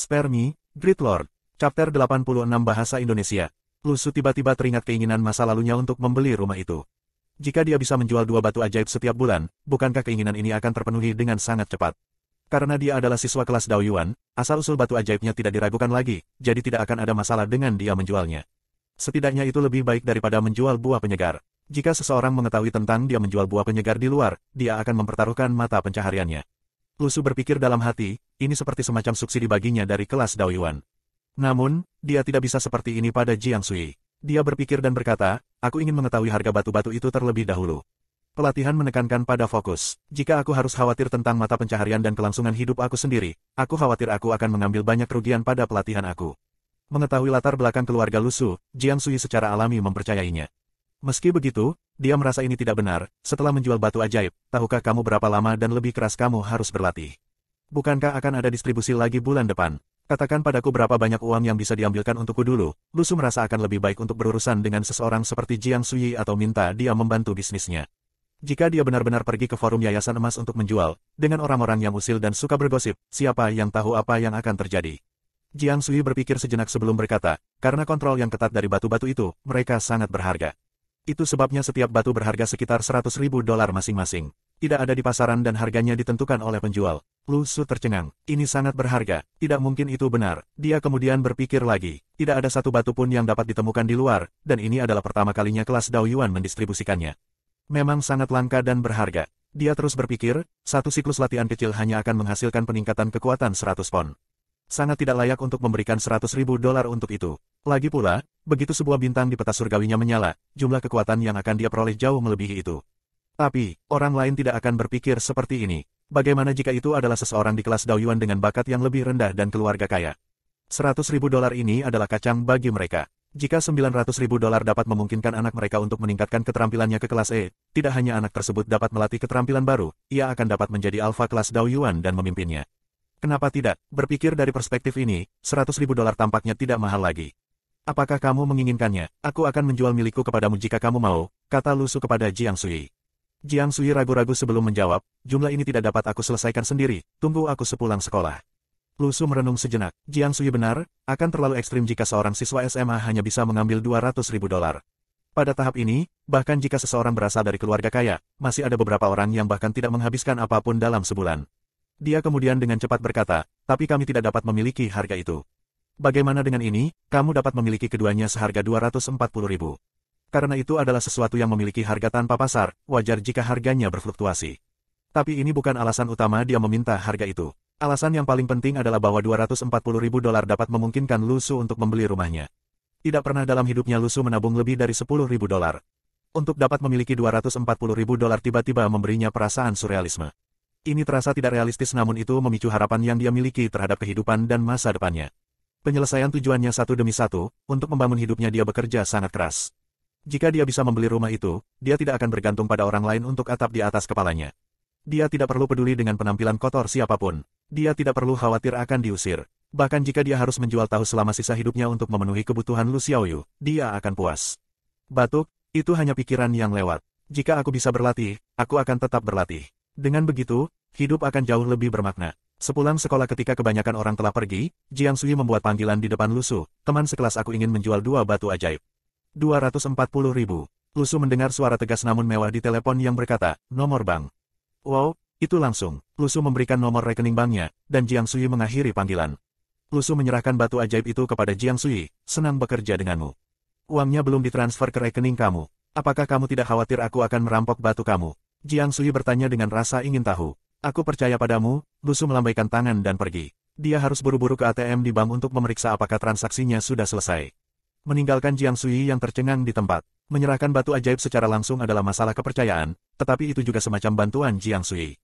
Spare me, Great Lord. Chapter 86 Bahasa Indonesia. Lu Su tiba-tiba teringat keinginan masa lalunya untuk membeli rumah itu. Jika dia bisa menjual 2 batu ajaib setiap bulan, bukankah keinginan ini akan terpenuhi dengan sangat cepat? Karena dia adalah siswa kelas Dao Yuan, asal-usul batu ajaibnya tidak diragukan lagi, jadi tidak akan ada masalah dengan dia menjualnya. Setidaknya itu lebih baik daripada menjual buah penyegar. Jika seseorang mengetahui tentang dia menjual buah penyegar di luar, dia akan mempertaruhkan mata pencahariannya. Lu Su berpikir dalam hati, ini seperti semacam subsidi baginya dari kelas Dao Yuan. Namun, dia tidak bisa seperti ini pada Jiang Sui. Dia berpikir dan berkata, aku ingin mengetahui harga batu-batu itu terlebih dahulu. Pelatihan menekankan pada fokus. Jika aku harus khawatir tentang mata pencaharian dan kelangsungan hidup aku sendiri, aku khawatir aku akan mengambil banyak kerugian pada pelatihan aku. Mengetahui latar belakang keluarga Lu Su, Jiang Sui secara alami mempercayainya. Meski begitu, dia merasa ini tidak benar. Setelah menjual batu ajaib, tahukah kamu berapa lama dan lebih keras kamu harus berlatih? Bukankah akan ada distribusi lagi bulan depan? Katakan padaku berapa banyak uang yang bisa diambilkan untukku dulu. Lu Su merasa akan lebih baik untuk berurusan dengan seseorang seperti Jiang Sui atau minta dia membantu bisnisnya. Jika dia benar-benar pergi ke forum yayasan emas untuk menjual, dengan orang-orang yang usil dan suka bergosip, siapa yang tahu apa yang akan terjadi? Jiang Sui berpikir sejenak sebelum berkata, karena kontrol yang ketat dari batu-batu itu, mereka sangat berharga. Itu sebabnya setiap batu berharga sekitar $100.000 masing-masing. Tidak ada di pasaran dan harganya ditentukan oleh penjual. Lu Su tercengang. Ini sangat berharga. Tidak mungkin itu benar. Dia kemudian berpikir lagi. Tidak ada satu batu pun yang dapat ditemukan di luar, dan ini adalah pertama kalinya kelas Dao Yuan mendistribusikannya. Memang sangat langka dan berharga. Dia terus berpikir, satu siklus latihan kecil hanya akan menghasilkan peningkatan kekuatan 100 pon. Sangat tidak layak untuk memberikan $100.000 untuk itu. Lagi pula, begitu sebuah bintang di peta surgawinya menyala, jumlah kekuatan yang akan dia peroleh jauh melebihi itu. Tapi, orang lain tidak akan berpikir seperti ini. Bagaimana jika itu adalah seseorang di kelas Dao Yuan dengan bakat yang lebih rendah dan keluarga kaya? $100.000 ini adalah kacang bagi mereka. Jika $900.000 dapat memungkinkan anak mereka untuk meningkatkan keterampilannya ke kelas E, tidak hanya anak tersebut dapat melatih keterampilan baru, ia akan dapat menjadi alfa kelas Dao Yuan dan memimpinnya. Kenapa tidak? Berpikir dari perspektif ini, $100.000 tampaknya tidak mahal lagi. Apakah kamu menginginkannya? Aku akan menjual milikku kepadamu jika kamu mau, kata Lu Su kepada Jiang Sui. Jiang Sui ragu-ragu sebelum menjawab, jumlah ini tidak dapat aku selesaikan sendiri, tunggu aku sepulang sekolah. Lu Su merenung sejenak, Jiang Sui benar, akan terlalu ekstrim jika seorang siswa SMA hanya bisa mengambil $200.000. Pada tahap ini, bahkan jika seseorang berasal dari keluarga kaya, masih ada beberapa orang yang bahkan tidak menghabiskan apapun dalam sebulan. Dia kemudian dengan cepat berkata, tapi kami tidak dapat memiliki harga itu. Bagaimana dengan ini, kamu dapat memiliki keduanya seharga $240.000. Karena itu adalah sesuatu yang memiliki harga tanpa pasar, wajar jika harganya berfluktuasi. Tapi ini bukan alasan utama dia meminta harga itu. Alasan yang paling penting adalah bahwa $240.000 dapat memungkinkan Lu Su untuk membeli rumahnya. Tidak pernah dalam hidupnya Lu Su menabung lebih dari $10.000. Untuk dapat memiliki $240.000 tiba-tiba memberinya perasaan surrealisme. Ini terasa tidak realistis namun itu memicu harapan yang dia miliki terhadap kehidupan dan masa depannya. Penyelesaian tujuannya satu demi satu, untuk membangun hidupnya dia bekerja sangat keras. Jika dia bisa membeli rumah itu, dia tidak akan bergantung pada orang lain untuk atap di atas kepalanya. Dia tidak perlu peduli dengan penampilan kotor siapapun. Dia tidak perlu khawatir akan diusir. Bahkan jika dia harus menjual tahu selama sisa hidupnya untuk memenuhi kebutuhan Lu Xiaoyu, dia akan puas. Batuk, itu hanya pikiran yang lewat. Jika aku bisa berlatih, aku akan tetap berlatih. Dengan begitu, hidup akan jauh lebih bermakna. Sepulang sekolah ketika kebanyakan orang telah pergi, Jiang Sui membuat panggilan di depan Lu Su. Teman sekelas aku ingin menjual 2 batu ajaib. $240.000. Lu Su mendengar suara tegas namun mewah di telepon yang berkata, nomor bank. Wow, itu langsung. Lu Su memberikan nomor rekening banknya, dan Jiang Sui mengakhiri panggilan. Lu Su menyerahkan batu ajaib itu kepada Jiang Sui, senang bekerja denganmu. Uangnya belum ditransfer ke rekening kamu. Apakah kamu tidak khawatir aku akan merampok batu kamu? Jiang Sui bertanya dengan rasa ingin tahu. Aku percaya padamu, Lu Su melambaikan tangan dan pergi. Dia harus buru-buru ke ATM di bank untuk memeriksa apakah transaksinya sudah selesai. Meninggalkan Jiang Sui yang tercengang di tempat. Menyerahkan batu ajaib secara langsung adalah masalah kepercayaan, tetapi itu juga semacam bantuan Jiang Sui.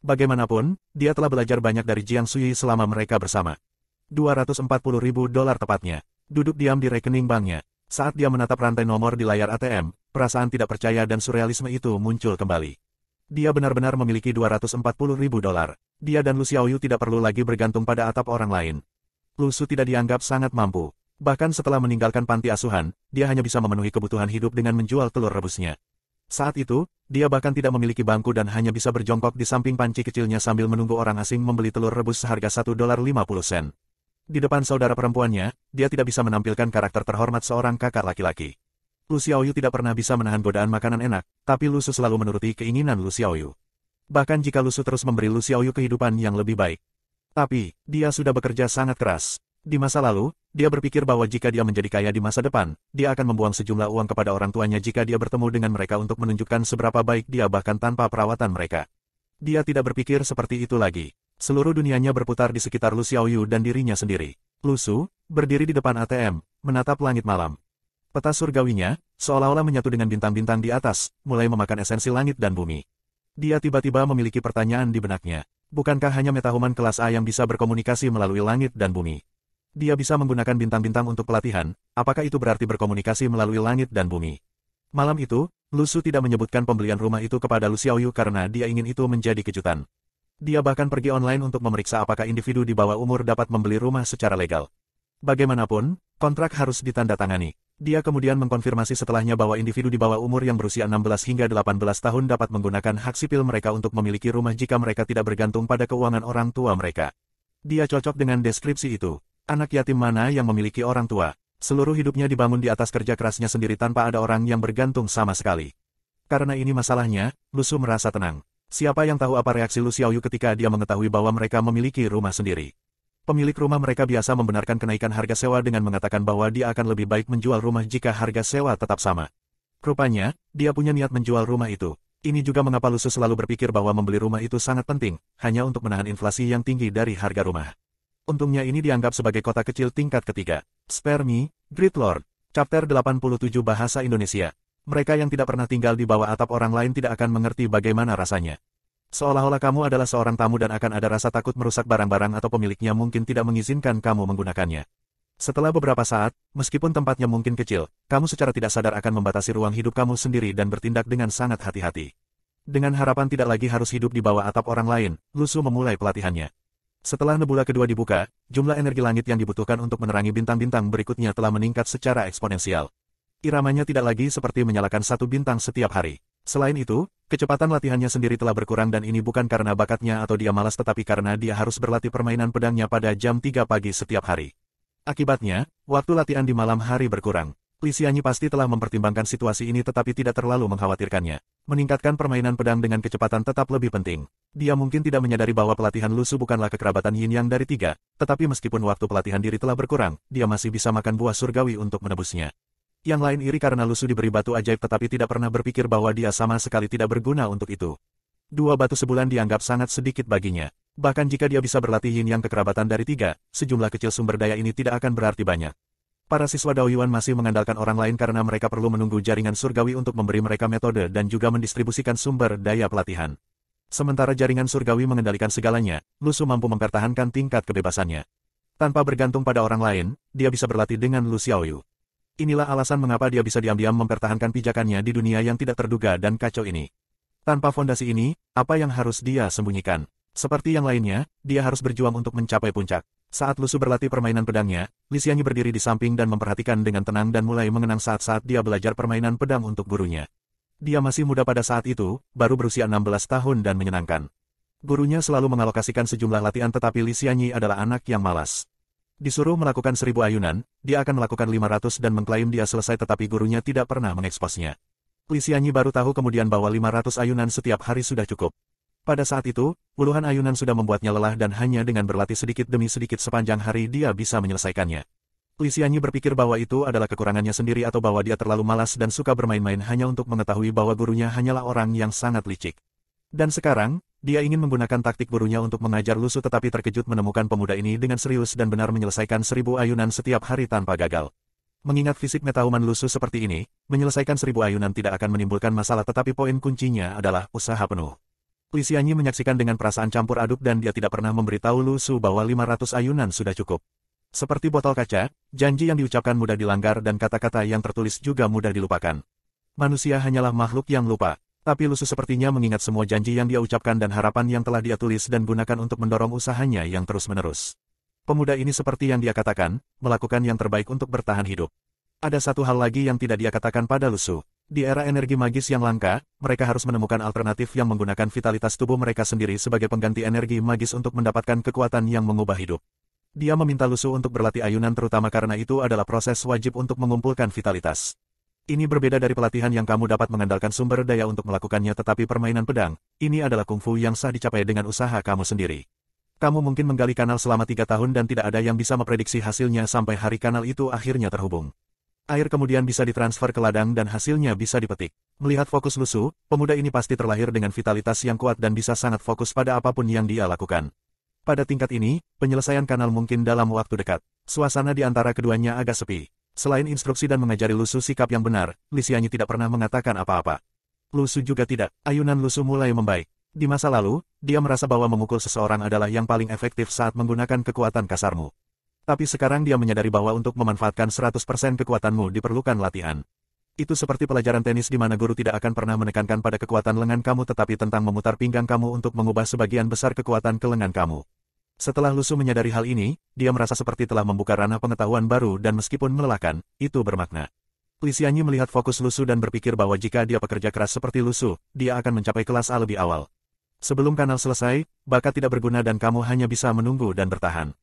Bagaimanapun, dia telah belajar banyak dari Jiang Sui selama mereka bersama. $240.000 tepatnya. Duduk diam di rekening banknya. Saat dia menatap rantai nomor di layar ATM, perasaan tidak percaya dan surrealisme itu muncul kembali. Dia benar-benar memiliki $240.000. Dia dan Lu Xiaoyu tidak perlu lagi bergantung pada atap orang lain. Lu Su tidak dianggap sangat mampu. Bahkan setelah meninggalkan panti asuhan, dia hanya bisa memenuhi kebutuhan hidup dengan menjual telur rebusnya. Saat itu, dia bahkan tidak memiliki bangku dan hanya bisa berjongkok di samping panci kecilnya sambil menunggu orang asing membeli telur rebus seharga $1.50. Di depan saudara perempuannya, dia tidak bisa menampilkan karakter terhormat seorang kakak laki-laki. Lu Xiaoyu tidak pernah bisa menahan godaan makanan enak, tapi Lu Su selalu menuruti keinginan Lu Xiaoyu. Bahkan jika Lu Su terus memberi Lu Xiaoyu kehidupan yang lebih baik. Tapi, dia sudah bekerja sangat keras. Di masa lalu, dia berpikir bahwa jika dia menjadi kaya di masa depan, dia akan membuang sejumlah uang kepada orang tuanya jika dia bertemu dengan mereka untuk menunjukkan seberapa baik dia bahkan tanpa perawatan mereka. Dia tidak berpikir seperti itu lagi. Seluruh dunianya berputar di sekitar Lu Xiaoyu dan dirinya sendiri. Lu Su, berdiri di depan ATM, menatap langit malam. Peta surgawinya, seolah-olah menyatu dengan bintang-bintang di atas, mulai memakan esensi langit dan bumi. Dia tiba-tiba memiliki pertanyaan di benaknya. Bukankah hanya metahuman kelas A yang bisa berkomunikasi melalui langit dan bumi? Dia bisa menggunakan bintang-bintang untuk pelatihan, apakah itu berarti berkomunikasi melalui langit dan bumi? Malam itu, Lu Su tidak menyebutkan pembelian rumah itu kepada Lu Xiaoyu karena dia ingin itu menjadi kejutan. Dia bahkan pergi online untuk memeriksa apakah individu di bawah umur dapat membeli rumah secara legal. Bagaimanapun, kontrak harus ditandatangani. Dia kemudian mengkonfirmasi setelahnya bahwa individu di bawah umur yang berusia 16 hingga 18 tahun dapat menggunakan hak sipil mereka untuk memiliki rumah jika mereka tidak bergantung pada keuangan orang tua mereka. Dia cocok dengan deskripsi itu. Anak yatim mana yang memiliki orang tua? Seluruh hidupnya dibangun di atas kerja kerasnya sendiri tanpa ada orang yang bergantung sama sekali. Karena ini masalahnya, Lu Su merasa tenang. Siapa yang tahu apa reaksi Lu Xiaoyu ketika dia mengetahui bahwa mereka memiliki rumah sendiri? Pemilik rumah mereka biasa membenarkan kenaikan harga sewa dengan mengatakan bahwa dia akan lebih baik menjual rumah jika harga sewa tetap sama. Rupanya, dia punya niat menjual rumah itu. Ini juga mengapa Lu Su selalu berpikir bahwa membeli rumah itu sangat penting, hanya untuk menahan inflasi yang tinggi dari harga rumah. Untungnya ini dianggap sebagai kota kecil tingkat ketiga. Spare Me, Great Lord. Chapter 87 Bahasa Indonesia. Mereka yang tidak pernah tinggal di bawah atap orang lain tidak akan mengerti bagaimana rasanya. Seolah-olah kamu adalah seorang tamu dan akan ada rasa takut merusak barang-barang atau pemiliknya mungkin tidak mengizinkan kamu menggunakannya. Setelah beberapa saat, meskipun tempatnya mungkin kecil, kamu secara tidak sadar akan membatasi ruang hidup kamu sendiri dan bertindak dengan sangat hati-hati. Dengan harapan tidak lagi harus hidup di bawah atap orang lain, Lu Su memulai pelatihannya. Setelah nebula kedua dibuka, jumlah energi langit yang dibutuhkan untuk menerangi bintang-bintang berikutnya telah meningkat secara eksponensial. Iramanya tidak lagi seperti menyalakan satu bintang setiap hari. Selain itu, kecepatan latihannya sendiri telah berkurang dan ini bukan karena bakatnya atau dia malas tetapi karena dia harus berlatih permainan pedangnya pada jam 3 pagi setiap hari. Akibatnya, waktu latihan di malam hari berkurang. Li Xianyi pasti telah mempertimbangkan situasi ini tetapi tidak terlalu mengkhawatirkannya. Meningkatkan permainan pedang dengan kecepatan tetap lebih penting. Dia mungkin tidak menyadari bahwa pelatihan Lu Su bukanlah kekerabatan Yin Yang dari tiga, tetapi meskipun waktu pelatihan diri telah berkurang, dia masih bisa makan buah surgawi untuk menebusnya. Yang lain iri karena Lu Su diberi batu ajaib tetapi tidak pernah berpikir bahwa dia sama sekali tidak berguna untuk itu. 2 batu sebulan dianggap sangat sedikit baginya. Bahkan jika dia bisa berlatih Yin Yang kekerabatan dari 3, sejumlah kecil sumber daya ini tidak akan berarti banyak. Para siswa Daoyuan masih mengandalkan orang lain karena mereka perlu menunggu jaringan surgawi untuk memberi mereka metode dan juga mendistribusikan sumber daya pelatihan. Sementara jaringan surgawi mengendalikan segalanya, Lu Su mampu mempertahankan tingkat kebebasannya. Tanpa bergantung pada orang lain, dia bisa berlatih dengan Lu Xiaoyu. Inilah alasan mengapa dia bisa diam-diam mempertahankan pijakannya di dunia yang tidak terduga dan kacau ini. Tanpa fondasi ini, apa yang harus dia sembunyikan? Seperti yang lainnya, dia harus berjuang untuk mencapai puncak. Saat Lu Su berlatih permainan pedangnya, Li Xianyi berdiri di samping dan memperhatikan dengan tenang dan mulai mengenang saat-saat dia belajar permainan pedang untuk gurunya. Dia masih muda pada saat itu, baru berusia 16 tahun dan menyenangkan. Gurunya selalu mengalokasikan sejumlah latihan tetapi Li Xianyi adalah anak yang malas. Disuruh melakukan 1000 ayunan, dia akan melakukan 500 dan mengklaim dia selesai tetapi gurunya tidak pernah mengeksposnya. Li Xianyi baru tahu kemudian bahwa 500 ayunan setiap hari sudah cukup. Pada saat itu, puluhan ayunan sudah membuatnya lelah dan hanya dengan berlatih sedikit demi sedikit sepanjang hari dia bisa menyelesaikannya. Li Xianyi berpikir bahwa itu adalah kekurangannya sendiri atau bahwa dia terlalu malas dan suka bermain-main hanya untuk mengetahui bahwa gurunya hanyalah orang yang sangat licik. Dan sekarang, dia ingin menggunakan taktik gurunya untuk mengajar Lu Su tetapi terkejut menemukan pemuda ini dengan serius dan benar menyelesaikan 1000 ayunan setiap hari tanpa gagal. Mengingat fisik metahuman Lu Su seperti ini, menyelesaikan 1000 ayunan tidak akan menimbulkan masalah tetapi poin kuncinya adalah usaha penuh. Li Xianyi menyaksikan dengan perasaan campur aduk dan dia tidak pernah memberitahu Lu Su bahwa 500 ayunan sudah cukup. Seperti botol kaca, janji yang diucapkan mudah dilanggar dan kata-kata yang tertulis juga mudah dilupakan. Manusia hanyalah makhluk yang lupa. Tapi Lu Su sepertinya mengingat semua janji yang dia ucapkan dan harapan yang telah dia tulis dan gunakan untuk mendorong usahanya yang terus-menerus. Pemuda ini seperti yang dia katakan, melakukan yang terbaik untuk bertahan hidup. Ada satu hal lagi yang tidak dia katakan pada Lu Su. Di era energi magis yang langka, mereka harus menemukan alternatif yang menggunakan vitalitas tubuh mereka sendiri sebagai pengganti energi magis untuk mendapatkan kekuatan yang mengubah hidup. Dia meminta Lusu untuk berlatih ayunan terutama karena itu adalah proses wajib untuk mengumpulkan vitalitas. Ini berbeda dari pelatihan yang kamu dapat mengandalkan sumber daya untuk melakukannya tetapi permainan pedang, ini adalah kungfu yang sah dicapai dengan usaha kamu sendiri. Kamu mungkin menggali kanal selama 3 tahun dan tidak ada yang bisa memprediksi hasilnya sampai hari kanal itu akhirnya terhubung. Air kemudian bisa ditransfer ke ladang dan hasilnya bisa dipetik. Melihat fokus Lusu, pemuda ini pasti terlahir dengan vitalitas yang kuat dan bisa sangat fokus pada apapun yang dia lakukan. Pada tingkat ini, penyelesaian kanal mungkin dalam waktu dekat. Suasana di antara keduanya agak sepi. Selain instruksi dan mengajari Lusu sikap yang benar, Li Xianyi tidak pernah mengatakan apa-apa. Lusu juga tidak. Ayunan Lusu mulai membaik. Di masa lalu, dia merasa bahwa memukul seseorang adalah yang paling efektif saat menggunakan kekuatan kasarmu. Tapi sekarang dia menyadari bahwa untuk memanfaatkan 100% kekuatanmu diperlukan latihan. Itu seperti pelajaran tenis di mana guru tidak akan pernah menekankan pada kekuatan lengan kamu tetapi tentang memutar pinggang kamu untuk mengubah sebagian besar kekuatan ke lengan kamu. Setelah Lusu menyadari hal ini, dia merasa seperti telah membuka ranah pengetahuan baru dan meskipun melelahkan, itu bermakna. Li Xianyi melihat fokus Lusu dan berpikir bahwa jika dia pekerja keras seperti Lusu, dia akan mencapai kelas A lebih awal. Sebelum kanal selesai, bakat tidak berguna dan kamu hanya bisa menunggu dan bertahan.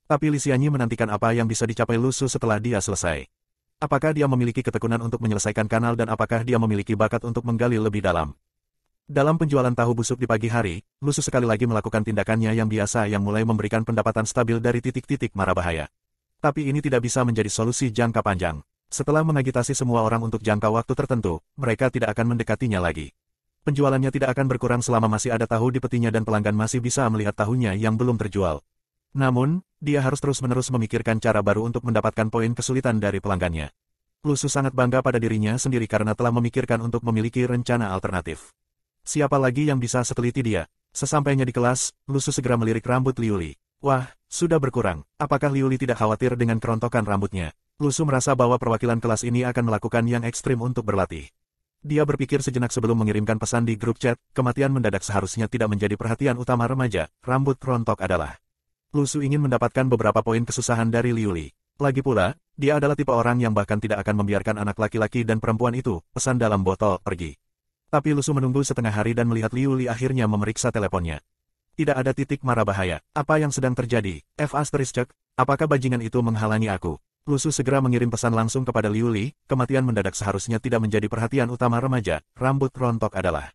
Tapi Li Xianyi menantikan apa yang bisa dicapai Lusu setelah dia selesai. Apakah dia memiliki ketekunan untuk menyelesaikan kanal dan apakah dia memiliki bakat untuk menggali lebih dalam? Dalam penjualan tahu busuk di pagi hari, Lusu sekali lagi melakukan tindakannya yang biasa yang mulai memberikan pendapatan stabil dari titik-titik mara bahaya. Tapi ini tidak bisa menjadi solusi jangka panjang. Setelah mengagitasi semua orang untuk jangka waktu tertentu, mereka tidak akan mendekatinya lagi. Penjualannya tidak akan berkurang selama masih ada tahu di petinya dan pelanggan masih bisa melihat tahunya yang belum terjual. Namun, dia harus terus-menerus memikirkan cara baru untuk mendapatkan poin kesulitan dari pelanggannya. Lusu sangat bangga pada dirinya sendiri karena telah memikirkan untuk memiliki rencana alternatif. Siapa lagi yang bisa seteliti dia? Sesampainya di kelas, Lusu segera melirik rambut Liuli. Wah, sudah berkurang. Apakah Liuli tidak khawatir dengan kerontokan rambutnya? Lusu merasa bahwa perwakilan kelas ini akan melakukan yang ekstrim untuk berlatih. Dia berpikir sejenak sebelum mengirimkan pesan di grup chat, kematian mendadak seharusnya tidak menjadi perhatian utama remaja, rambut rontok adalah. Lusu ingin mendapatkan beberapa poin kesusahan dari Liuli. Lagi pula, dia adalah tipe orang yang bahkan tidak akan membiarkan anak laki-laki dan perempuan itu, pesan dalam botol, pergi. Tapi Lusu menunggu setengah hari dan melihat Liuli akhirnya memeriksa teleponnya. Tidak ada titik mara bahaya. Apa yang sedang terjadi? F***, apakah bajingan itu menghalangi aku? Lusu segera mengirim pesan langsung kepada Liuli, kematian mendadak seharusnya tidak menjadi perhatian utama remaja, rambut rontok adalah.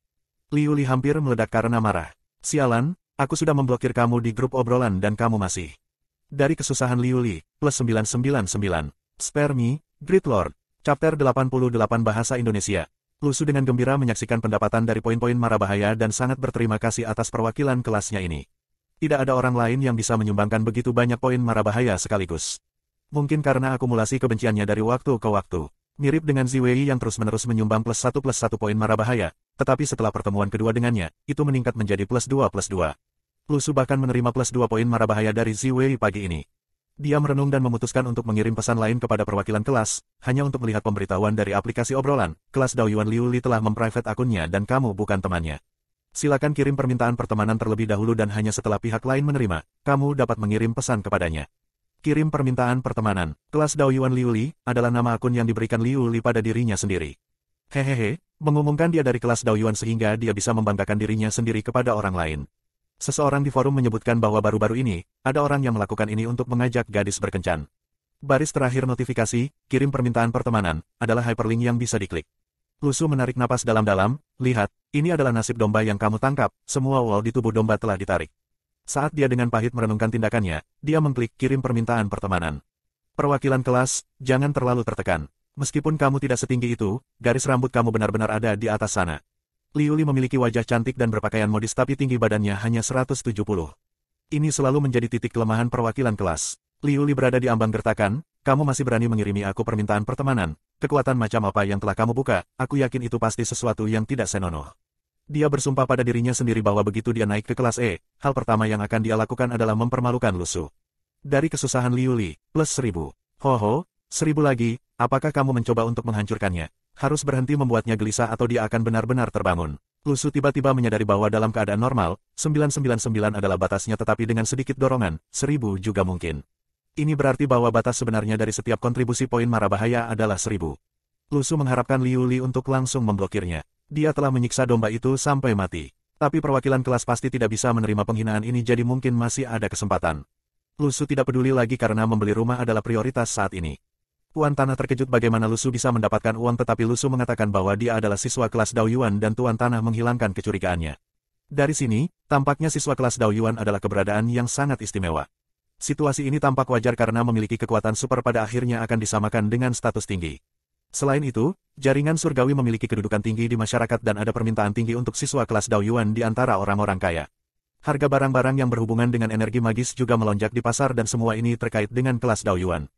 Liuli hampir meledak karena marah. Sialan, aku sudah memblokir kamu di grup obrolan dan kamu masih. Dari kesusahan Liuli, plus 999. Spare me, Great Lord. Chapter 88 Bahasa Indonesia. Lusu dengan gembira menyaksikan pendapatan dari poin-poin mara bahaya dan sangat berterima kasih atas perwakilan kelasnya ini. Tidak ada orang lain yang bisa menyumbangkan begitu banyak poin mara bahaya sekaligus. Mungkin karena akumulasi kebenciannya dari waktu ke waktu. Mirip dengan Ziwei yang terus-menerus menyumbang plus 1 poin mara bahaya, tetapi setelah pertemuan kedua dengannya, itu meningkat menjadi plus 2. Lusu bahkan menerima plus 2 poin mara bahaya dari Ziwei pagi ini. Dia merenung dan memutuskan untuk mengirim pesan lain kepada perwakilan kelas, hanya untuk melihat pemberitahuan dari aplikasi obrolan. Kelas Daoyuan Liuli telah memprivate akunnya dan kamu bukan temannya. Silakan kirim permintaan pertemanan terlebih dahulu dan hanya setelah pihak lain menerima, kamu dapat mengirim pesan kepadanya. Kirim permintaan pertemanan. Kelas Daoyuan Liuli adalah nama akun yang diberikan Liuli pada dirinya sendiri. Hehehe, mengumumkan dia dari kelas Daoyuan sehingga dia bisa membanggakan dirinya sendiri kepada orang lain. Seseorang di forum menyebutkan bahwa baru-baru ini, ada orang yang melakukan ini untuk mengajak gadis berkencan. Baris terakhir notifikasi, kirim permintaan pertemanan, adalah hyperlink yang bisa diklik. Lusu menarik napas dalam-dalam, lihat, ini adalah nasib domba yang kamu tangkap, semua wall di tubuh domba telah ditarik. Saat dia dengan pahit merenungkan tindakannya, dia mengklik kirim permintaan pertemanan. Perwakilan kelas, jangan terlalu tertekan. Meskipun kamu tidak setinggi itu, garis rambut kamu benar-benar ada di atas sana. Liuli memiliki wajah cantik dan berpakaian modis tapi tinggi badannya hanya 170. Ini selalu menjadi titik kelemahan perwakilan kelas. Liuli berada di ambang gertakan, kamu masih berani mengirimi aku permintaan pertemanan. Kekuatan macam apa yang telah kamu buka, aku yakin itu pasti sesuatu yang tidak senonoh. Dia bersumpah pada dirinya sendiri bahwa begitu dia naik ke kelas E, hal pertama yang akan dia lakukan adalah mempermalukan Lusu. Dari kesusahan Liuli, plus 1000. Hoho, 1000 lagi, apakah kamu mencoba untuk menghancurkannya? Harus berhenti membuatnya gelisah atau dia akan benar-benar terbangun. Lusu tiba-tiba menyadari bahwa dalam keadaan normal, 999 adalah batasnya tetapi dengan sedikit dorongan, 1000 juga mungkin. Ini berarti bahwa batas sebenarnya dari setiap kontribusi poin mara bahaya adalah 1000. Lusu mengharapkan Liuli untuk langsung memblokirnya. Dia telah menyiksa domba itu sampai mati. Tapi perwakilan kelas pasti tidak bisa menerima penghinaan ini jadi mungkin masih ada kesempatan. Lu Su tidak peduli lagi karena membeli rumah adalah prioritas saat ini. Tuan Tanah terkejut bagaimana Lu Su bisa mendapatkan uang tetapi Lu Su mengatakan bahwa dia adalah siswa kelas Dao Yuan dan Tuan Tanah menghilangkan kecurigaannya. Dari sini, tampaknya siswa kelas Dao Yuan adalah keberadaan yang sangat istimewa. Situasi ini tampak wajar karena memiliki kekuatan super pada akhirnya akan disamakan dengan status tinggi. Selain itu, jaringan surgawi memiliki kedudukan tinggi di masyarakat dan ada permintaan tinggi untuk siswa kelas Dao Yuan di antara orang-orang kaya. Harga barang-barang yang berhubungan dengan energi magis juga melonjak di pasar dan semua ini terkait dengan kelas Dao Yuan.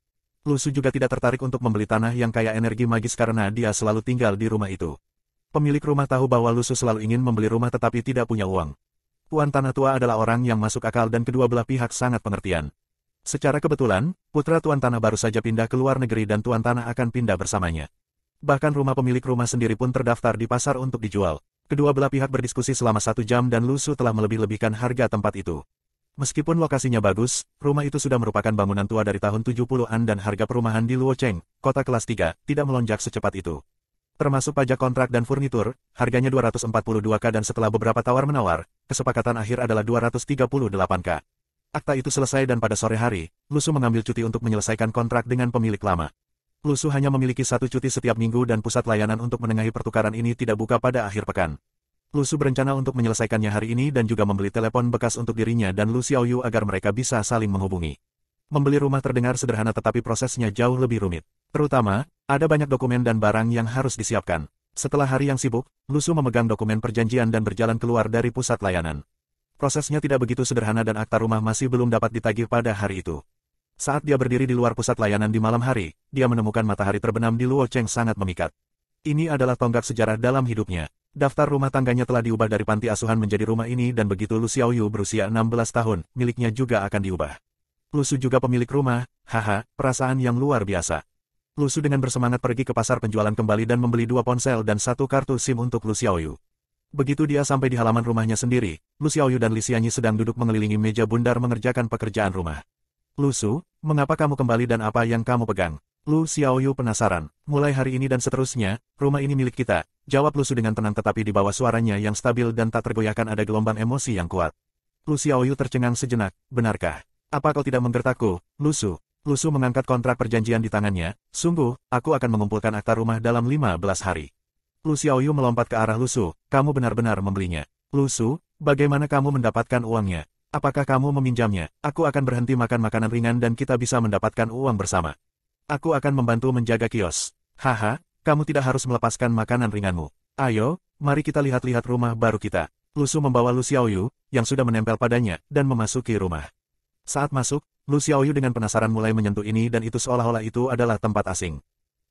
Lu Su juga tidak tertarik untuk membeli tanah yang kaya energi magis karena dia selalu tinggal di rumah itu. Pemilik rumah tahu bahwa Lu Su selalu ingin membeli rumah tetapi tidak punya uang. Tuan Tanah tua adalah orang yang masuk akal dan kedua belah pihak sangat pengertian. Secara kebetulan, putra Tuan Tanah baru saja pindah ke luar negeri dan Tuan Tanah akan pindah bersamanya. Bahkan rumah pemilik rumah sendiri pun terdaftar di pasar untuk dijual. Kedua belah pihak berdiskusi selama 1 jam dan Lu Su telah melebih-lebihkan harga tempat itu. Meskipun lokasinya bagus, rumah itu sudah merupakan bangunan tua dari tahun 70-an dan harga perumahan di Luocheng, kota kelas 3, tidak melonjak secepat itu. Termasuk pajak kontrak dan furnitur, harganya 242K dan setelah beberapa tawar-menawar, kesepakatan akhir adalah 238K. Akta itu selesai dan pada sore hari, Lu Su mengambil cuti untuk menyelesaikan kontrak dengan pemilik lama. Lu Su hanya memiliki 1 cuti setiap minggu dan pusat layanan untuk menengahi pertukaran ini tidak buka pada akhir pekan. Lu Su berencana untuk menyelesaikannya hari ini dan juga membeli telepon bekas untuk dirinya dan Lu Xiaoyu agar mereka bisa saling menghubungi. Membeli rumah terdengar sederhana tetapi prosesnya jauh lebih rumit. Terutama, ada banyak dokumen dan barang yang harus disiapkan. Setelah hari yang sibuk, Lu Su memegang dokumen perjanjian dan berjalan keluar dari pusat layanan. Prosesnya tidak begitu sederhana dan akta rumah masih belum dapat ditagih pada hari itu. Saat dia berdiri di luar pusat layanan di malam hari, dia menemukan matahari terbenam di Luocheng sangat memikat. Ini adalah tonggak sejarah dalam hidupnya. Daftar rumah tangganya telah diubah dari panti asuhan menjadi rumah ini dan begitu Lu Xiaoyu berusia 16 tahun, miliknya juga akan diubah. Lu Su juga pemilik rumah, haha, perasaan yang luar biasa. Lu Su dengan bersemangat pergi ke pasar penjualan kembali dan membeli 2 ponsel dan 1 kartu SIM untuk Lu Xiaoyu. Begitu dia sampai di halaman rumahnya sendiri, Lu Xiaoyu dan Li Xianyi sedang duduk mengelilingi meja bundar mengerjakan pekerjaan rumah. Lu Su, mengapa kamu kembali dan apa yang kamu pegang? Lu Xiaoyu penasaran. Mulai hari ini dan seterusnya, rumah ini milik kita, jawab Lu Su dengan tenang tetapi di bawah suaranya yang stabil dan tak tergoyahkan ada gelombang emosi yang kuat. Lu Xiaoyu tercengang sejenak, benarkah? Apa kau tidak menggertakku, Lu Su? Lu Su mengangkat kontrak perjanjian di tangannya, sungguh, aku akan mengumpulkan akta rumah dalam 15 hari. Lu Xiaoyu melompat ke arah Lu Su, kamu benar-benar membelinya. Lu Su, bagaimana kamu mendapatkan uangnya? Apakah kamu meminjamnya? Aku akan berhenti makan makanan ringan dan kita bisa mendapatkan uang bersama. Aku akan membantu menjaga kios. Haha, kamu tidak harus melepaskan makanan ringanmu. Ayo, mari kita lihat-lihat rumah baru kita. Lu Su membawa Lu Xiaoyu, yang sudah menempel padanya, dan memasuki rumah. Saat masuk, Lu Xiaoyu dengan penasaran mulai menyentuh ini dan itu seolah-olah itu adalah tempat asing.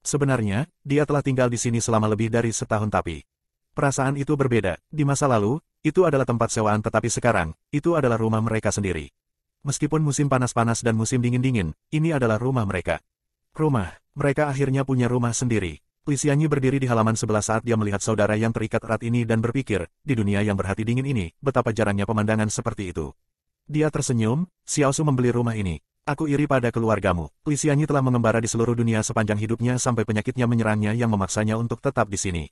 Sebenarnya, dia telah tinggal di sini selama lebih dari setahun tapi perasaan itu berbeda. Di masa lalu, itu adalah tempat sewaan tetapi sekarang, itu adalah rumah mereka sendiri. Meskipun musim panas-panas dan musim dingin-dingin, ini adalah rumah mereka. Rumah, mereka akhirnya punya rumah sendiri. Li Xianyi berdiri di halaman sebelah saat dia melihat saudara yang terikat erat ini dan berpikir, di dunia yang berhati dingin ini, betapa jarangnya pemandangan seperti itu. Dia tersenyum, Xiao Su membeli rumah ini. Aku iri pada keluargamu. Li Xianyi telah mengembara di seluruh dunia sepanjang hidupnya sampai penyakitnya menyerangnya yang memaksanya untuk tetap di sini.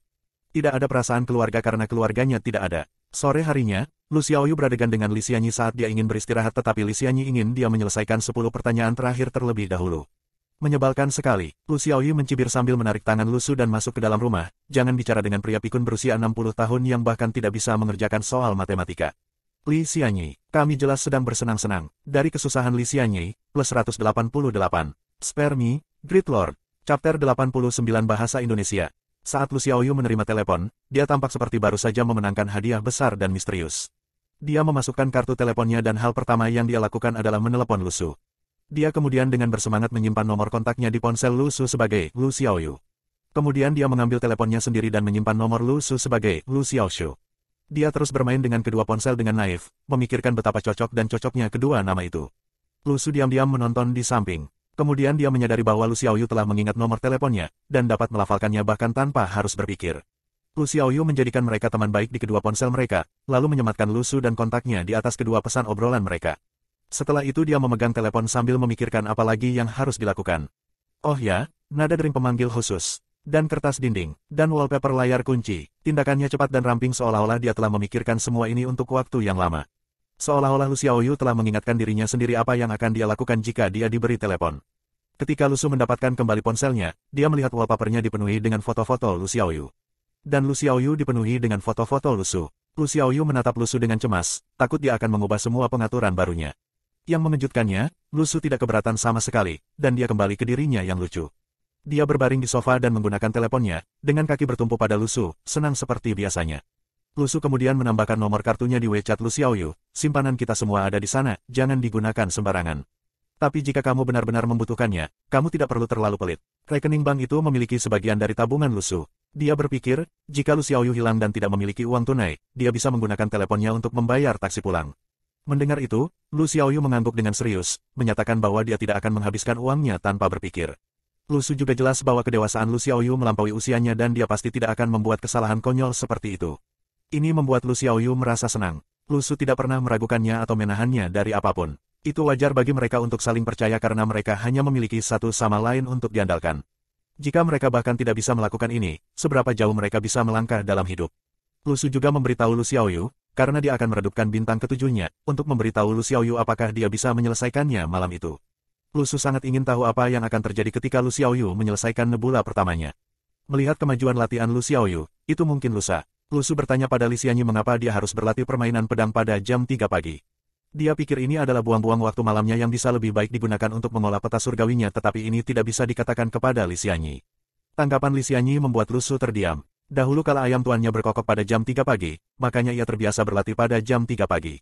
Tidak ada perasaan keluarga karena keluarganya tidak ada. Sore harinya, Lu Xiaoyu beradegan dengan Li Xianyi saat dia ingin beristirahat tetapi Li Xianyi ingin dia menyelesaikan 10 pertanyaan terakhir terlebih dahulu. Menyebalkan sekali, Lu Xiaoyu mencibir sambil menarik tangan Lu Su dan masuk ke dalam rumah. Jangan bicara dengan pria pikun berusia 60 tahun yang bahkan tidak bisa mengerjakan soal matematika. Li Xianyi, kami jelas sedang bersenang-senang. Dari kesusahan Li Xianyi, plus 188. Spare me, Great Lord. Chapter 89 Bahasa Indonesia. Saat Lu Xiaoyu menerima telepon, dia tampak seperti baru saja memenangkan hadiah besar dan misterius. Dia memasukkan kartu teleponnya dan hal pertama yang dia lakukan adalah menelepon Lu Su. Dia kemudian dengan bersemangat menyimpan nomor kontaknya di ponsel Lu Su sebagai Lu Xiaoyu. Kemudian dia mengambil teleponnya sendiri dan menyimpan nomor Lu Su sebagai Lu Xiaoshu. Dia terus bermain dengan kedua ponsel dengan naif, memikirkan betapa cocok dan cocoknya kedua nama itu. Lu Su diam-diam menonton di samping. Kemudian dia menyadari bahwa Lu Xiaoyu telah mengingat nomor teleponnya, dan dapat melafalkannya bahkan tanpa harus berpikir. Lu Xiaoyu menjadikan mereka teman baik di kedua ponsel mereka, lalu menyematkan Lu Su dan kontaknya di atas kedua pesan obrolan mereka. Setelah itu dia memegang telepon sambil memikirkan apa lagi yang harus dilakukan. Oh ya, nada dering pemanggil khusus, dan kertas dinding, dan wallpaper layar kunci. Tindakannya cepat dan ramping seolah-olah dia telah memikirkan semua ini untuk waktu yang lama. Seolah-olah Lu Xiaoyu telah mengingatkan dirinya sendiri apa yang akan dia lakukan jika dia diberi telepon. Ketika Lu Su mendapatkan kembali ponselnya, dia melihat wallpapernya dipenuhi dengan foto-foto Lu Xiaoyu. Dan Lu Xiaoyu dipenuhi dengan foto-foto Lu Su. Lu Xiaoyu menatap Lu Su dengan cemas, takut dia akan mengubah semua pengaturan barunya. Yang mengejutkannya, Lu Su tidak keberatan sama sekali, dan dia kembali ke dirinya yang lucu. Dia berbaring di sofa dan menggunakan teleponnya, dengan kaki bertumpu pada Lu Su, senang seperti biasanya. Lu Su kemudian menambahkan nomor kartunya di WeChat Lu Xiaoyu, simpanan kita semua ada di sana, jangan digunakan sembarangan. Tapi jika kamu benar-benar membutuhkannya, kamu tidak perlu terlalu pelit. Rekening bank itu memiliki sebagian dari tabungan Lu Su. Dia berpikir, jika Lu Xiaoyu hilang dan tidak memiliki uang tunai, dia bisa menggunakan teleponnya untuk membayar taksi pulang. Mendengar itu, Lu Xiaoyu mengangguk dengan serius, menyatakan bahwa dia tidak akan menghabiskan uangnya tanpa berpikir. Lu Su juga jelas bahwa kedewasaan Lu Xiaoyu melampaui usianya dan dia pasti tidak akan membuat kesalahan konyol seperti itu. Ini membuat Lu Xiaoyu merasa senang. Lu Su tidak pernah meragukannya atau menahannya dari apapun. Itu wajar bagi mereka untuk saling percaya karena mereka hanya memiliki satu sama lain untuk diandalkan. Jika mereka bahkan tidak bisa melakukan ini, seberapa jauh mereka bisa melangkah dalam hidup. Lu Su juga memberitahu Lu Xiaoyu, karena dia akan meredupkan bintang ketujuhnya, untuk memberitahu Lu Xiaoyu apakah dia bisa menyelesaikannya malam itu. Lu Su sangat ingin tahu apa yang akan terjadi ketika Lu Xiaoyu menyelesaikan nebula pertamanya. Melihat kemajuan latihan Lu Xiaoyu, itu mungkin lusa. Lu Su bertanya pada Li Xianyi mengapa dia harus berlatih permainan pedang pada jam 3 pagi. Dia pikir ini adalah buang-buang waktu malamnya yang bisa lebih baik digunakan untuk mengolah peta surgawinya tetapi ini tidak bisa dikatakan kepada Li Xianyi. Tanggapan Li Xianyi membuat Lu Su terdiam. Dahulu kala ayam tuannya berkokok pada jam 3 pagi, makanya ia terbiasa berlatih pada jam 3 pagi.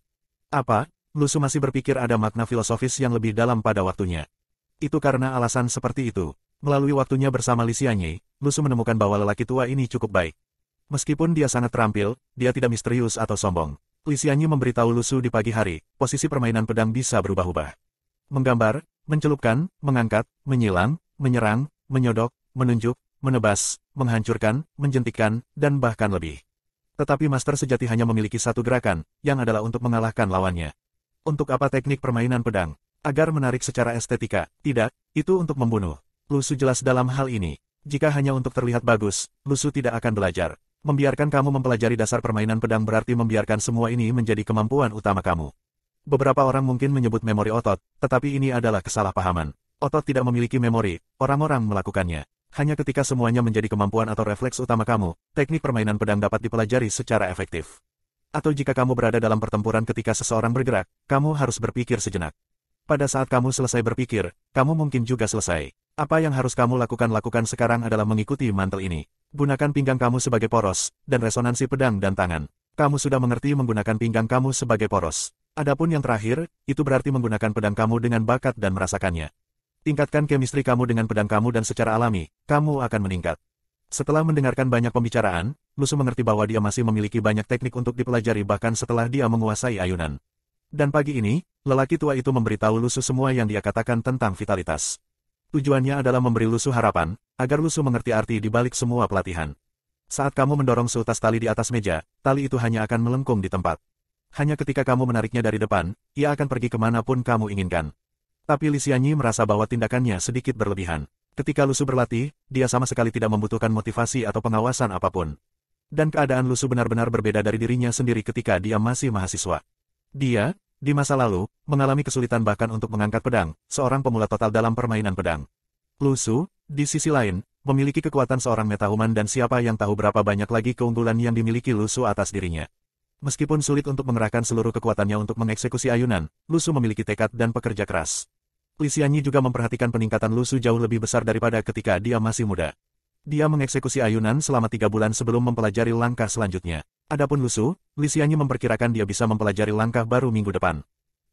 Apa? Lu Su masih berpikir ada makna filosofis yang lebih dalam pada waktunya. Itu karena alasan seperti itu. Melalui waktunya bersama Li Xianyi, Lu Su menemukan bahwa lelaki tua ini cukup baik. Meskipun dia sangat terampil, dia tidak misterius atau sombong. Li Xianyi memberitahu Lu Su di pagi hari, posisi permainan pedang bisa berubah-ubah. Menggambar, mencelupkan, mengangkat, menyilang, menyerang, menyodok, menunjuk, menebas, menghancurkan, menjentikkan, dan bahkan lebih. Tetapi master sejati hanya memiliki satu gerakan, yang adalah untuk mengalahkan lawannya. Untuk apa teknik permainan pedang? Agar menarik secara estetika, tidak, itu untuk membunuh. Lu Su jelas dalam hal ini. Jika hanya untuk terlihat bagus, Lu Su tidak akan belajar. Membiarkan kamu mempelajari dasar permainan pedang berarti membiarkan semua ini menjadi kemampuan utama kamu. Beberapa orang mungkin menyebut memori otot, tetapi ini adalah kesalahpahaman. Otot tidak memiliki memori, orang-orang melakukannya. Hanya ketika semuanya menjadi kemampuan atau refleks utama kamu, teknik permainan pedang dapat dipelajari secara efektif. Atau jika kamu berada dalam pertempuran ketika seseorang bergerak, kamu harus berpikir sejenak. Pada saat kamu selesai berpikir, kamu mungkin juga selesai. Apa yang harus kamu lakukan sekarang adalah mengikuti mantel ini. Gunakan pinggang kamu sebagai poros, dan resonansi pedang dan tangan. Kamu sudah mengerti menggunakan pinggang kamu sebagai poros. Adapun yang terakhir, itu berarti menggunakan pedang kamu dengan bakat dan merasakannya. Tingkatkan chemistry kamu dengan pedang kamu dan secara alami, kamu akan meningkat. Setelah mendengarkan banyak pembicaraan, Lu Su mengerti bahwa dia masih memiliki banyak teknik untuk dipelajari bahkan setelah dia menguasai ayunan. Dan pagi ini, lelaki tua itu memberitahu Lu Su semua yang dia katakan tentang vitalitas. Tujuannya adalah memberi Lu Su harapan, agar Lu Su mengerti arti di balik semua pelatihan. Saat kamu mendorong seutas tali di atas meja, tali itu hanya akan melengkung di tempat. Hanya ketika kamu menariknya dari depan, ia akan pergi kemanapun kamu inginkan. Tapi Li Xianyi merasa bahwa tindakannya sedikit berlebihan. Ketika Lu Su berlatih, dia sama sekali tidak membutuhkan motivasi atau pengawasan apapun. Dan keadaan Lu Su benar-benar berbeda dari dirinya sendiri ketika dia masih mahasiswa. Dia, di masa lalu, mengalami kesulitan bahkan untuk mengangkat pedang, seorang pemula total dalam permainan pedang. Lu Su, di sisi lain, memiliki kekuatan seorang metahuman dan siapa yang tahu berapa banyak lagi keunggulan yang dimiliki Lu Su atas dirinya. Meskipun sulit untuk mengerahkan seluruh kekuatannya untuk mengeksekusi ayunan, Lu Su memiliki tekad dan pekerja keras. Li Xianyi juga memperhatikan peningkatan Lu Su jauh lebih besar daripada ketika dia masih muda. Dia mengeksekusi ayunan selama 3 bulan sebelum mempelajari langkah selanjutnya. Adapun Lu Su, Li Xianyi memperkirakan dia bisa mempelajari langkah baru minggu depan.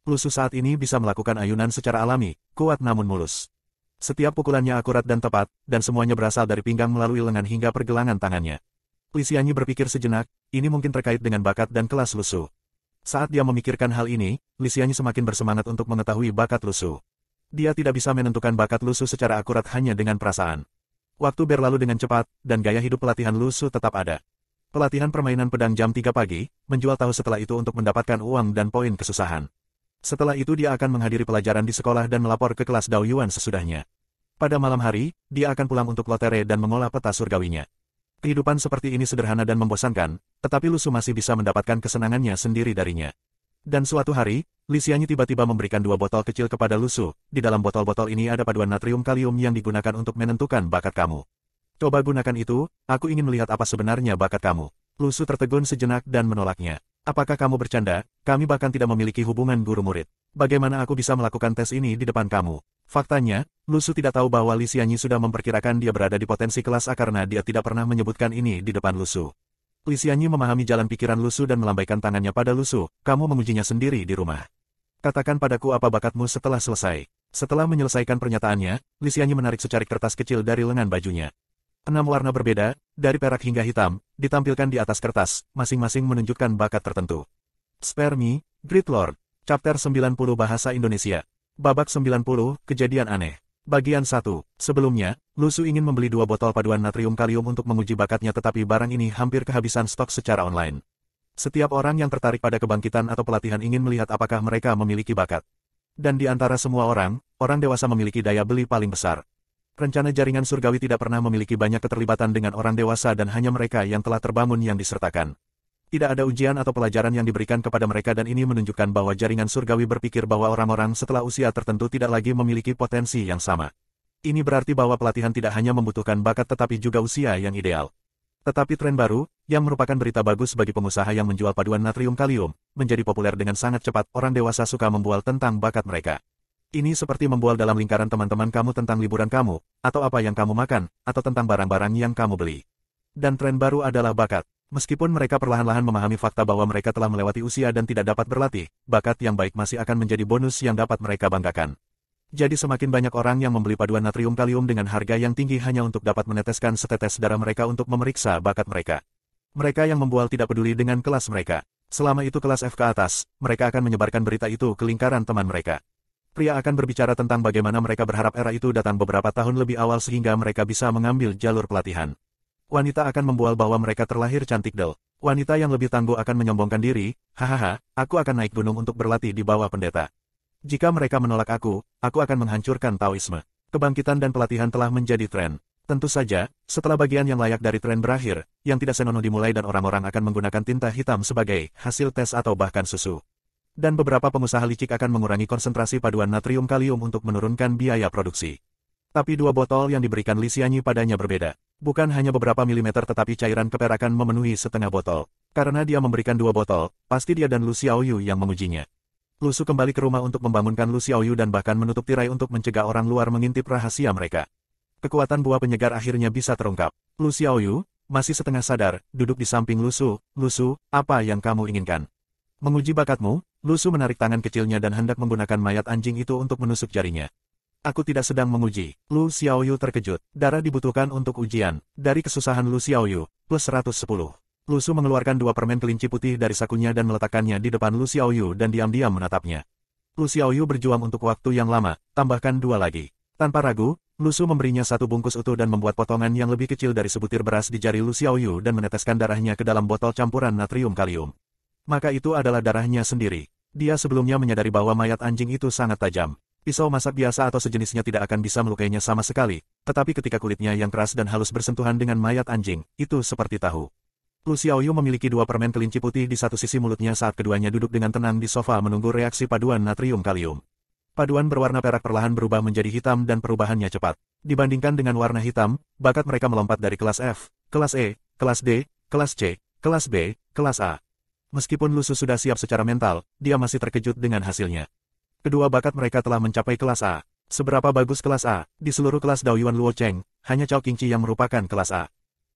Lu Su saat ini bisa melakukan ayunan secara alami, kuat namun mulus. Setiap pukulannya akurat dan tepat, dan semuanya berasal dari pinggang melalui lengan hingga pergelangan tangannya. Li Xianyi berpikir sejenak, ini mungkin terkait dengan bakat dan kelas Lu Su. Saat dia memikirkan hal ini, Li Xianyi semakin bersemangat untuk mengetahui bakat Lu Su. Dia tidak bisa menentukan bakat Lu Su secara akurat hanya dengan perasaan. Waktu berlalu dengan cepat, dan gaya hidup pelatihan Lu Su tetap ada. Pelatihan permainan pedang jam 3 pagi, menjual tahu setelah itu untuk mendapatkan uang dan poin kesusahan. Setelah itu dia akan menghadiri pelajaran di sekolah dan melapor ke kelas Daoyuan sesudahnya. Pada malam hari, dia akan pulang untuk lotere dan mengolah peta surgawinya. Kehidupan seperti ini sederhana dan membosankan, tetapi Lu Su masih bisa mendapatkan kesenangannya sendiri darinya. Dan suatu hari, Li Xianyi tiba-tiba memberikan 2 botol kecil kepada Lu Su. Di dalam botol-botol ini ada paduan natrium kalium yang digunakan untuk menentukan bakat kamu. Coba gunakan itu, aku ingin melihat apa sebenarnya bakat kamu. Lu Su tertegun sejenak dan menolaknya. Apakah kamu bercanda? Kami bahkan tidak memiliki hubungan guru-murid. Bagaimana aku bisa melakukan tes ini di depan kamu? Faktanya, Lu Su tidak tahu bahwa Li Xianyi sudah memperkirakan dia berada di potensi kelas A karena dia tidak pernah menyebutkan ini di depan Lu Su. Li Xianyi memahami jalan pikiran Lu Su dan melambaikan tangannya pada Lu Su. Kamu mengujinya sendiri di rumah. Katakan padaku apa bakatmu setelah selesai. Setelah menyelesaikan pernyataannya, Li Xianyi menarik secarik kertas kecil dari lengan bajunya. 6 warna berbeda, dari perak hingga hitam, ditampilkan di atas kertas, masing-masing menunjukkan bakat tertentu. Spare Me, Great Lord. Chapter 90 Bahasa Indonesia. Babak 90, Kejadian Aneh. Bagian 1. Sebelumnya, Lu Su ingin membeli 2 botol paduan natrium kalium untuk menguji bakatnya tetapi barang ini hampir kehabisan stok secara online. Setiap orang yang tertarik pada kebangkitan atau pelatihan ingin melihat apakah mereka memiliki bakat. Dan di antara semua orang dewasa memiliki daya beli paling besar. Rencana jaringan surgawi tidak pernah memiliki banyak keterlibatan dengan orang dewasa dan hanya mereka yang telah terbangun yang disertakan. Tidak ada ujian atau pelajaran yang diberikan kepada mereka dan ini menunjukkan bahwa jaringan surgawi berpikir bahwa orang-orang setelah usia tertentu tidak lagi memiliki potensi yang sama. Ini berarti bahwa pelatihan tidak hanya membutuhkan bakat tetapi juga usia yang ideal. Tetapi tren baru, yang merupakan berita bagus bagi pengusaha yang menjual paduan natrium kalium, menjadi populer dengan sangat cepat. Orang dewasa suka membual tentang bakat mereka. Ini seperti membual dalam lingkaran teman-teman kamu tentang liburan kamu, atau apa yang kamu makan, atau tentang barang-barang yang kamu beli. Dan tren baru adalah bakat. Meskipun mereka perlahan-lahan memahami fakta bahwa mereka telah melewati usia dan tidak dapat berlatih, bakat yang baik masih akan menjadi bonus yang dapat mereka banggakan. Jadi semakin banyak orang yang membeli paduan natrium kalium dengan harga yang tinggi hanya untuk dapat meneteskan setetes darah mereka untuk memeriksa bakat mereka. Mereka yang membual tidak peduli dengan kelas mereka. Selama itu kelas F ke atas, mereka akan menyebarkan berita itu ke lingkaran teman mereka. Pria akan berbicara tentang bagaimana mereka berharap era itu datang beberapa tahun lebih awal sehingga mereka bisa mengambil jalur pelatihan. Wanita akan membual bahwa mereka terlahir cantik del. Wanita yang lebih tangguh akan menyombongkan diri, hahaha, aku akan naik gunung untuk berlatih di bawah pendeta. Jika mereka menolak aku akan menghancurkan Taoisme. Kebangkitan dan pelatihan telah menjadi tren. Tentu saja, setelah bagian yang layak dari tren berakhir, yang tidak senonoh dimulai dan orang-orang akan menggunakan tinta hitam sebagai hasil tes atau bahkan susu. Dan beberapa pengusaha licik akan mengurangi konsentrasi paduan natrium kalium untuk menurunkan biaya produksi. Tapi 2 botol yang diberikan Li Xianyi padanya berbeda. Bukan hanya beberapa milimeter tetapi cairan keperakan memenuhi setengah botol. Karena dia memberikan 2 botol, pasti dia dan Lu Xiaoyu yang mengujinya. Lu Su kembali ke rumah untuk membangunkan Lu Xiaoyu dan bahkan menutup tirai untuk mencegah orang luar mengintip rahasia mereka. Kekuatan buah penyegar akhirnya bisa terungkap. Lu Xiaoyu, masih setengah sadar, duduk di samping Lu Su. Lu Su, apa yang kamu inginkan? Menguji bakatmu? Lu Su menarik tangan kecilnya dan hendak menggunakan mayat anjing itu untuk menusuk jarinya. Aku tidak sedang menguji. Lu Xiaoyu terkejut. Darah dibutuhkan untuk ujian. Dari kesusahan Lu Xiaoyu, plus 110. Lu Su mengeluarkan 2 permen kelinci putih dari sakunya dan meletakkannya di depan Lu Xiaoyu dan diam-diam menatapnya. Lu Xiaoyu berjuang untuk waktu yang lama, tambahkan 2 lagi. Tanpa ragu, Lu Su memberinya 1 bungkus utuh dan membuat potongan yang lebih kecil dari sebutir beras di jari Lu Xiaoyu dan meneteskan darahnya ke dalam botol campuran natrium kalium. Maka itu adalah darahnya sendiri. Dia sebelumnya menyadari bahwa mayat anjing itu sangat tajam. Pisau masak biasa atau sejenisnya tidak akan bisa melukainya sama sekali, tetapi ketika kulitnya yang keras dan halus bersentuhan dengan mayat anjing, itu seperti tahu. Lu Xiaoyu memiliki 2 permen kelinci putih di satu sisi mulutnya saat keduanya duduk dengan tenang di sofa menunggu reaksi paduan natrium kalium. Paduan berwarna perak perlahan berubah menjadi hitam dan perubahannya cepat. Dibandingkan dengan warna hitam, bakat mereka melompat dari kelas F, kelas E, kelas D, kelas C, kelas B, kelas A. Meskipun Lu Su sudah siap secara mental, dia masih terkejut dengan hasilnya. Kedua bakat mereka telah mencapai kelas A. Seberapa bagus kelas A? Di seluruh kelas Daoyuan Luo Cheng, hanya Cao Qingqi yang merupakan kelas A.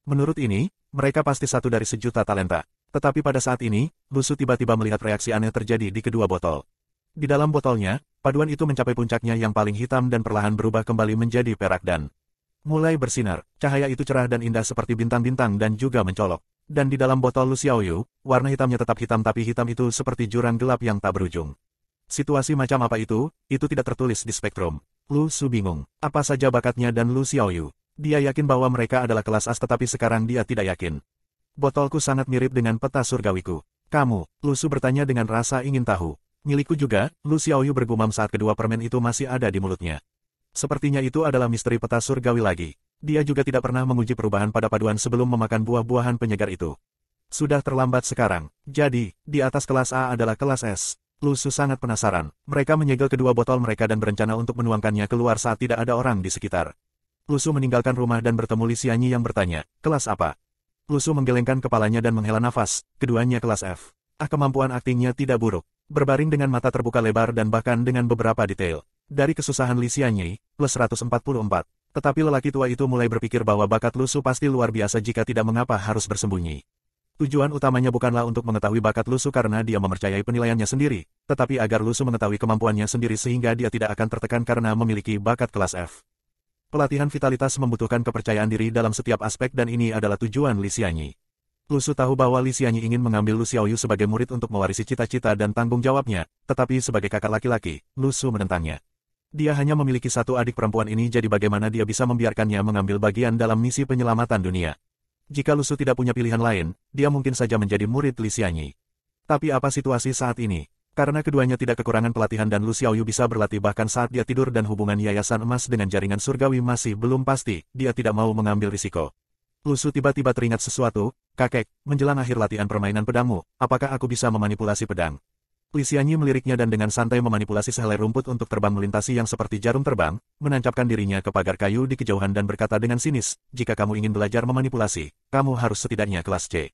Menurut ini, mereka pasti 1 dari sejuta talenta. Tetapi pada saat ini, Lu Su tiba-tiba melihat reaksi aneh terjadi di kedua botol. Di dalam botolnya, paduan itu mencapai puncaknya yang paling hitam dan perlahan berubah kembali menjadi perak dan mulai bersinar. Cahaya itu cerah dan indah seperti bintang-bintang dan juga mencolok. Dan di dalam botol Lu Xiaoyu, warna hitamnya tetap hitam tapi hitam itu seperti jurang gelap yang tak berujung. Situasi macam apa itu tidak tertulis di spektrum. Lu Su bingung. Apa saja bakatnya dan Lu Xiaoyu? Dia yakin bahwa mereka adalah kelas as tetapi sekarang dia tidak yakin. Botolku sangat mirip dengan peta surgawiku. Kamu, Lu Su bertanya dengan rasa ingin tahu. Milikku juga, Lu Xiaoyu bergumam saat kedua permen itu masih ada di mulutnya. Sepertinya itu adalah misteri peta surgawi lagi. Dia juga tidak pernah menguji perubahan pada paduan sebelum memakan buah-buahan penyegar itu. Sudah terlambat sekarang. Jadi, di atas kelas A adalah kelas S. Lu Su sangat penasaran. Mereka menyegel kedua botol mereka dan berencana untuk menuangkannya keluar saat tidak ada orang di sekitar. Lu Su meninggalkan rumah dan bertemu Li Xianyi yang bertanya, kelas apa? Lu Su menggelengkan kepalanya dan menghela nafas, keduanya kelas F. Kemampuan aktingnya tidak buruk. Berbaring dengan mata terbuka lebar dan bahkan dengan beberapa detail. Dari kesusahan Li Xianyi, plus 144. Tetapi lelaki tua itu mulai berpikir bahwa bakat Lu Su pasti luar biasa jika tidak mengapa harus bersembunyi. Tujuan utamanya bukanlah untuk mengetahui bakat Lu Su karena dia mempercayai penilaiannya sendiri, tetapi agar Lu Su mengetahui kemampuannya sendiri sehingga dia tidak akan tertekan karena memiliki bakat kelas F. Pelatihan vitalitas membutuhkan kepercayaan diri dalam setiap aspek dan ini adalah tujuan Li Xianyi. Lu Su tahu bahwa Li Xianyi ingin mengambil Lu Xiaoyu sebagai murid untuk mewarisi cita-cita dan tanggung jawabnya, tetapi sebagai kakak laki-laki, Lu Su menentangnya. Dia hanya memiliki satu adik perempuan ini jadi bagaimana dia bisa membiarkannya mengambil bagian dalam misi penyelamatan dunia. Jika Lu Su tidak punya pilihan lain, dia mungkin saja menjadi murid Li Xianyi. Tapi apa situasi saat ini? Karena keduanya tidak kekurangan pelatihan dan Lu Xiaoyu bisa berlatih bahkan saat dia tidur dan hubungan yayasan emas dengan jaringan surgawi masih belum pasti, dia tidak mau mengambil risiko. Lu Su tiba-tiba teringat sesuatu, kakek, menjelang akhir latihan permainan pedangmu, apakah aku bisa memanipulasi pedang? Li Xianyi meliriknya dan dengan santai memanipulasi sehelai rumput untuk terbang melintasi yang seperti jarum terbang, menancapkan dirinya ke pagar kayu di kejauhan dan berkata dengan sinis, jika kamu ingin belajar memanipulasi, kamu harus setidaknya kelas C.